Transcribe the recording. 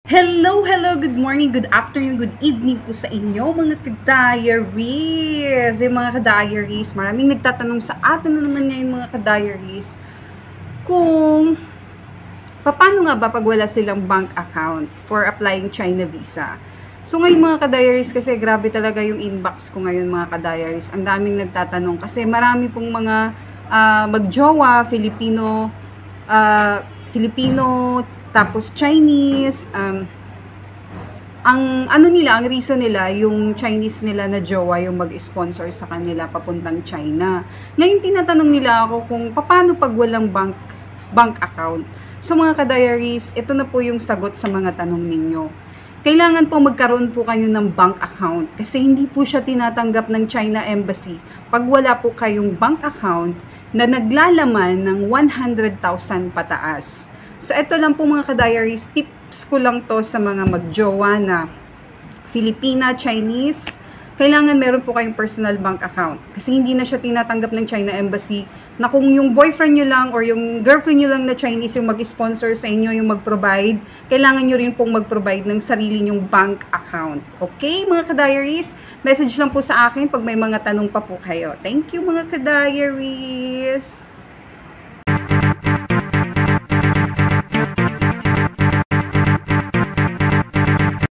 Hello, hello, good morning, good afternoon, good evening po sa inyo mga ka-diaries. Mga ka-diaries, maraming nagtatanong sa atin na naman ngayon mga ka-diaries kung paano nga ba pag wala silang bank account for applying China visa. So ngayon mga ka-diaries, kasi grabe talaga yung inbox ko ngayon mga ka-diaries. Ang daming nagtatanong kasi marami pong mga magjowa, Filipino, tapos Chinese, ang reason nila, yung Chinese nila na jowa yung mag-sponsor sa kanila papuntang China. Ngayon tinatanong nila ako kung paano pag walang bank account. So mga ka-diaries, ito na po yung sagot sa mga tanong ninyo. Kailangan po magkaroon po kayo ng bank account kasi hindi po siya tinatanggap ng China Embassy pag wala po kayong bank account na naglalaman ng 100,000 pataas. So, ito lang po mga ka-diaries, tips ko lang to sa mga magjowa na Filipina, Chinese. Kailangan meron po kayong personal bank account. Kasi hindi na siya tinatanggap ng China Embassy na kung yung boyfriend nyo lang or yung girlfriend nyo lang na Chinese yung mag-sponsor sa inyo, yung mag-provide, kailangan nyo rin pong mag-provide ng sarili nyong bank account. Okay, mga ka-diaries? Message lang po sa akin pag may mga tanong pa po kayo. Thank you mga ka-diaries!